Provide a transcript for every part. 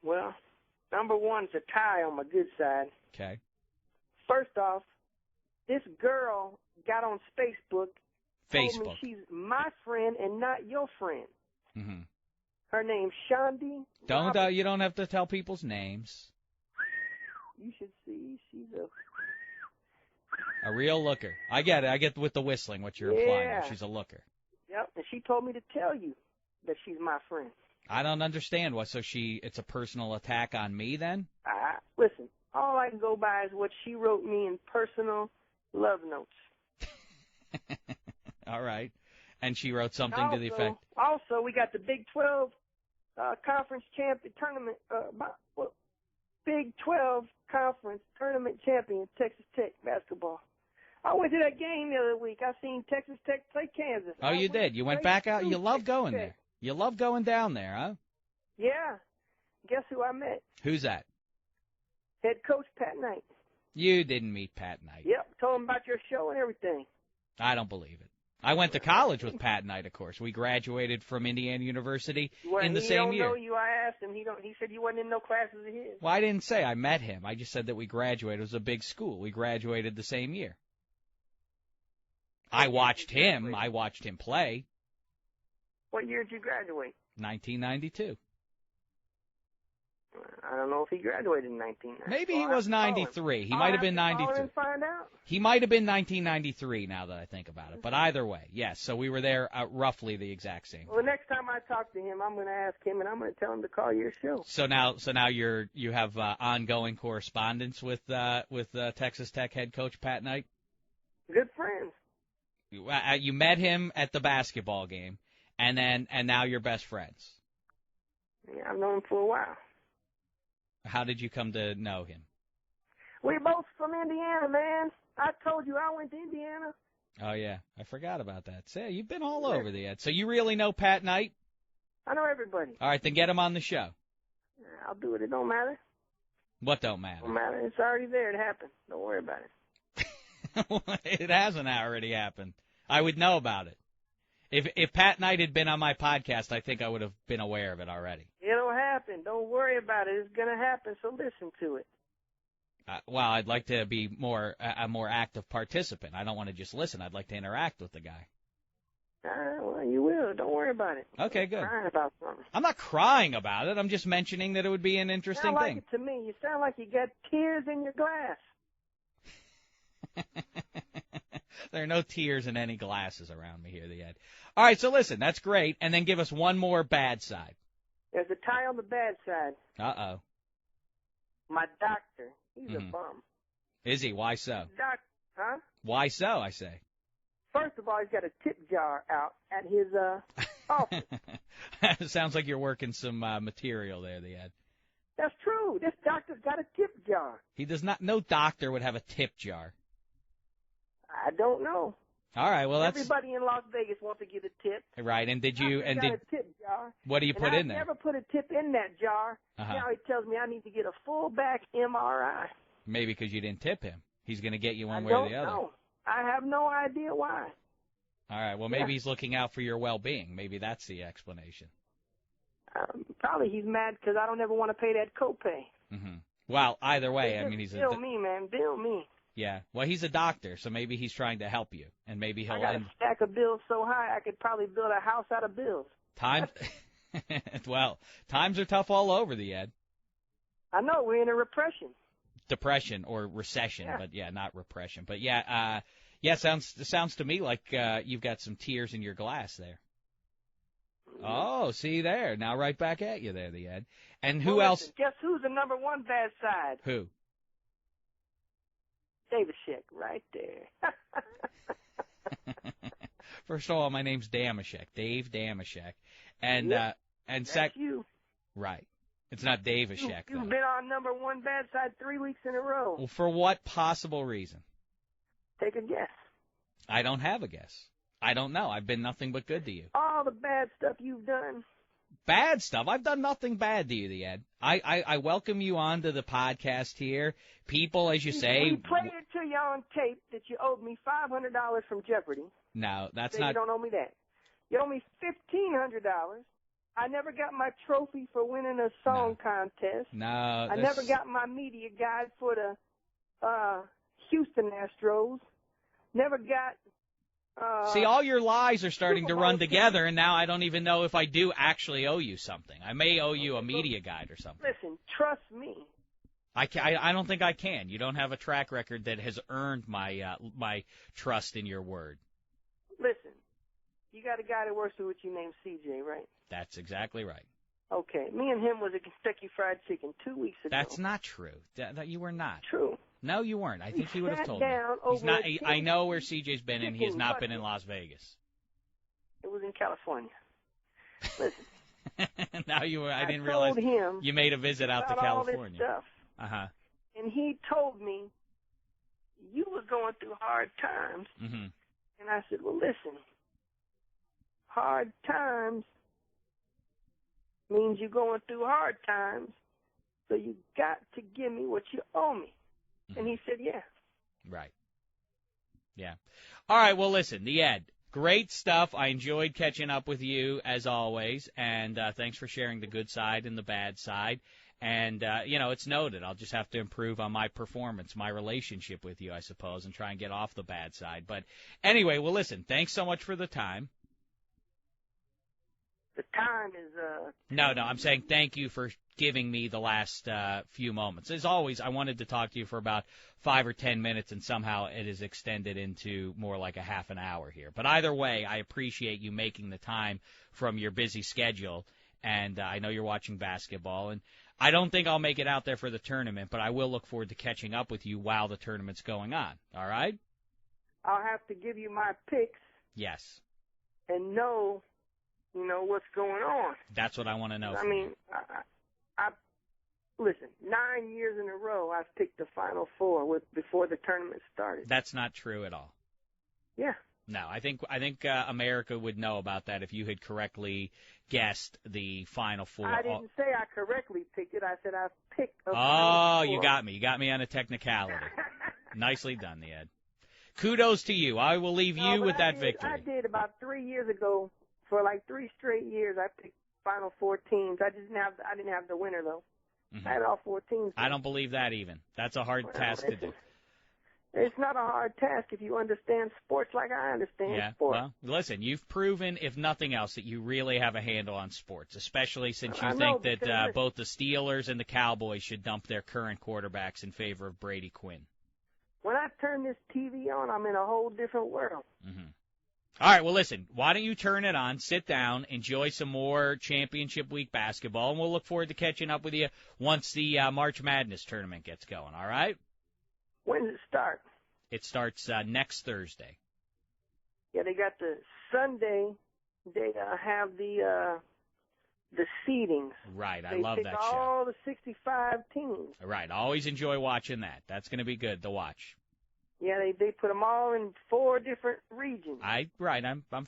Well, number one's a tie on my good side. Okay. First off, this girl got on Facebook. Told me Facebook. she's my friend and not your friend. Mm-hmm. Her name's Shandi. You don't have to tell people's names. You should see. She's a real looker. I get it. I get with the whistling what you're implying. Yeah. She's a looker. Yep, and she told me to tell you that she's my friend. I don't understand what. So it's a personal attack on me then? Listen, all I can go by is what she wrote me in personal love notes. All right. And she wrote something to the effect. Also, we got the Big 12 conference tournament. Big 12 conference tournament champion, Texas Tech basketball. I went to that game the other week. I seen Texas Tech play Kansas. Oh, you did? You went back out? You love going there. You love going down there, huh? Yeah. Guess who I met? Who's that? Head coach Pat Knight. You didn't meet Pat Knight. Yep. Told him about your show and everything. I don't believe it. I went to college with Pat Knight, of course. We graduated from Indiana University in the same year. Know you. I asked him. He said you wasn't in no classes of his. Well, I didn't say I met him. I just said that we graduated. It was a big school. We graduated the same year. I watched him. I watched him play. What year did you graduate? 1992. I don't know if he graduated in 1993. Maybe he was 93. He might have been 93. Find out. He might have been 1993 now that I think about it. But either way, yes. So we were there roughly the exact same. Well, the next time I talk to him, I'm going to ask him, and I'm going to tell him to call your show. So now you have ongoing correspondence with Texas Tech head coach Pat Knight? Good friends. You met him at the basketball game, and now you're best friends. Yeah, I've known him for a while. How did you come to know him? We're both from Indiana, man. I told you I went to Indiana. Oh, yeah. I forgot about that. So, you've been all over the Ed. So you really know Pat Knight? I know everybody. All right, then get him on the show. I'll do it. It don't matter. What don't matter? Don't matter. It's already there. It happened. Don't worry about it. It hasn't already happened. I would know about it. If Pat Knight had been on my podcast, I think I would have been aware of it already. It'll happen. Don't worry about it. It's going to happen, so listen to it. Well, I'd like to be a more active participant. I don't want to just listen. I'd like to interact with the guy. Well, you will. Don't worry about it. Okay, good. Crying about something. I'm not crying about it. I'm just mentioning that it would be an interesting thing. It to me. You sound like you got tears in your glass. There are no tears in any glasses around me here, the Ed. All right, so listen, that's great. And then give us one more bad side. There's a tie on the bad side. Uh-oh. My doctor, he's a bum. Is he? Why so? Huh? Why so, I say? First of all, he's got a tip jar out at his office. Sounds like you're working some material there, the Ed. That's true. This doctor's got a tip jar. He does not. No doctor would have a tip jar. I don't know. All right, well everybody in Las Vegas wants to give a tip. Right, and did you a tip jar. What do you put in there? I never put a tip in that jar. Now he tells me I need to get a full back MRI. Maybe because you didn't tip him. He's going to get you one way or the other. I don't know. I have no idea why. All right, well maybe he's looking out for your well-being. Maybe that's the explanation. Probably he's mad because I don't ever want to pay that copay. Mm-hmm. Well, either way, I mean he's bill me, man. Bill me. Yeah, well, he's a doctor, so maybe he's trying to help you, and maybe he'll. I got a stack of bills so high I could probably build a house out of bills. Well, times are tough all over the Ed. I know we're in a depression or recession, but not repression. But sounds to me like you've got some tears in your glass there. Oh, see there, now right back at you there, the Ed. And who else? Listen, guess who's the number one bad side? Who? Dameshek, right there. First of all, my name's Dameshek, Dave Dameshek, and that's you. Right. It's not Davishek. You've been on number one bad side 3 weeks in a row. Well, for what possible reason? Take a guess. I don't have a guess. I don't know. I've been nothing but good to you. All the bad stuff you've done. Bad stuff? I've done nothing bad to you, the Ed. I welcome you on to the podcast here. People, as you say. We played it to you on tape that you owed me $500 from Jeopardy. No, that's not. You don't owe me that. You owe me $1,500. I never got my trophy for winning a song contest. No. I never got my media guide for the Houston Astros. Never got. See, all your lies are starting to run Super Bowl together, and now I don't even know if I do actually owe you something. I may owe you a media guide or something. Listen, trust me. I don't think I can. You don't have a track record that has earned my trust in your word. Listen, you got a guy that works with you named CJ, right? That's exactly right. Okay, me and him was at Kentucky Fried Chicken 2 weeks ago. That's not true. That you were not. True. No, you weren't. I think he would have told me. He's not. I know where CJ's been, and he has not been in Las Vegas. It was in California. Listen. Now I didn't realize you made a visit out to California. All this stuff. Uh-huh. And he told me you were going through hard times. Mm-hmm. And I said, well, listen, hard times means you're going through hard times, so you got to give me what you owe me. Mm-hmm. And he said, yeah. Right. Yeah. All right, well, listen, the Ed, great stuff. I enjoyed catching up with you, as always, and thanks for sharing the good side and the bad side. And, it's noted. I'll just have to improve on my performance, my relationship with you, I suppose, and try and get off the bad side. But anyway, well, listen, thanks so much for the time. The time is... No, I'm saying thank you for giving me the last few moments. As always, I wanted to talk to you for about 5 or 10 minutes, and somehow it is extended into more like a half an hour here. But either way, I appreciate you making the time from your busy schedule, and I know you're watching basketball, and I don't think I'll make it out there for the tournament, but I will look forward to catching up with you while the tournament's going on. All right? I'll have to give you my picks. Yes. And know, what's going on. That's what I want to know. I mean, I listen, 9 years in a row I've picked the Final Four before the tournament started. That's not true at all. Yeah. No, I think America would know about that if you had correctly guessed the Final Four. I didn't say I correctly picked it. I said I picked a Final Four. You got me. You got me on a technicality. Nicely done, the Ed. Kudos to you. I will leave you with that victory. I did about 3 years ago. For like 3 straight years, I picked Final Four teams. I didn't have the winner though. Mm-hmm. I had all 4 teams. I don't believe that even. That's a hard task to do. It's not a hard task if you understand sports like I understand sports. Well, listen, you've proven, if nothing else, that you really have a handle on sports, especially since you think that both the Steelers and the Cowboys should dump their current quarterbacks in favor of Brady Quinn. When I turn this TV on, I'm in a whole different world. Mm-hmm. All right, well, listen, why don't you turn it on, sit down, enjoy some more Championship Week basketball, and we'll look forward to catching up with you once the March Madness tournament gets going, all right? When does it start? It starts next Thursday. Yeah, they got the Sunday. They have the seedings. Right, I love that show. They pick all the 65 teams. Right, I always enjoy watching that. That's going to be good to watch. Yeah, they put them all in 4 different regions. I'm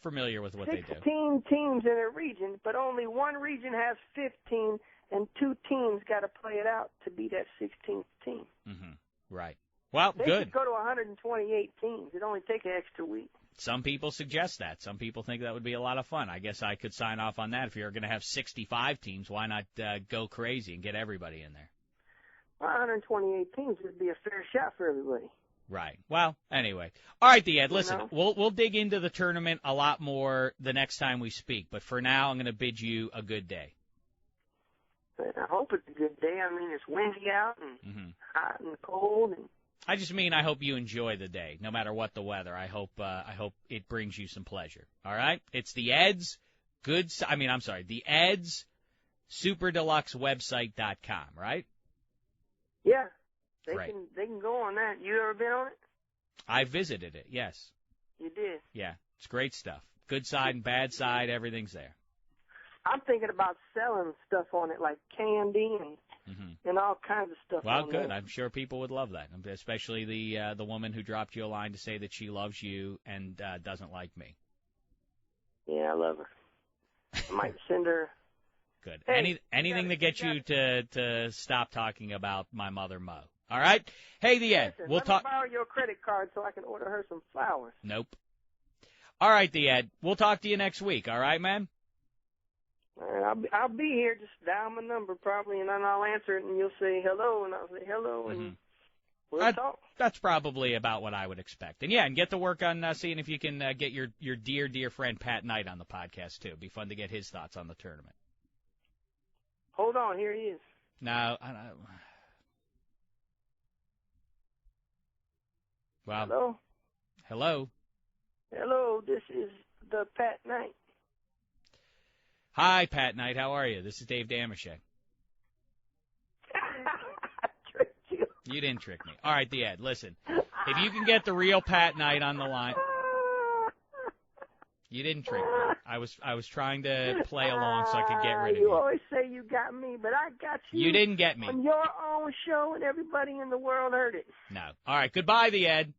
familiar with what they do. 16 teams in a region, but only one region has 15, and 2 teams got to play it out to be that 16th team. Mm-hmm. Right. Well, they good. Should go to 128 teams. It'd only take an extra week. Some people suggest that. Some people think that would be a lot of fun. I guess I could sign off on that. If you're going to have 65 teams, why not go crazy and get everybody in there? Well, 128 teams would be a fair shot for everybody. Right. Well, anyway. All right, Ed, listen, we'll dig into the tournament a lot more the next time we speak, but for now I'm going to bid you a good day. I hope it's a good day. I mean, it's windy out and hot and cold. And I just mean I hope you enjoy the day, no matter what the weather. I hope it brings you some pleasure. All right? It's the Ed's the Ed's SuperDeluxeWebsite.com, right? Yeah. They can go on that. You ever been on it? I visited it, yes. You did? Yeah. It's great stuff. Good side and bad side, everything's there. I'm thinking about selling stuff on it, like candy and all kinds of stuff. Well, good. I'm sure people would love that, especially the woman who dropped you a line to say that she loves you and doesn't like me. Yeah, I love her. I might send her. Good. Hey, anything to get you to stop talking about my mother, Mo. All right? Hey, the Ed. Listen, we'll talk. Let me borrow your credit card so I can order her some flowers. Nope. All right, the Ed. We'll talk to you next week. All right, man? I'll be here. Just dial my number probably, and then I'll answer it, and you'll say hello, and I'll say hello, and we'll talk. That's probably about what I would expect. And, yeah, and get to work on seeing if you can get your dear, dear friend Pat Knight on the podcast, too. It'd be fun to get his thoughts on the tournament. Hold on. Here he is. No. Well, hello? Hello? Hello, this is the Pat Knight. Hi, Pat Knight. How are you? This is Dave Dameshek. I tricked you. You didn't trick me. All right, the Ed. Listen, if you can get the real Pat Knight on the line, you didn't trick me. I was trying to play along so I could get rid of you. You always say you got me, but I got you. You didn't get me. On your own show, and everybody in the world heard it. No. All right, goodbye, the Ed.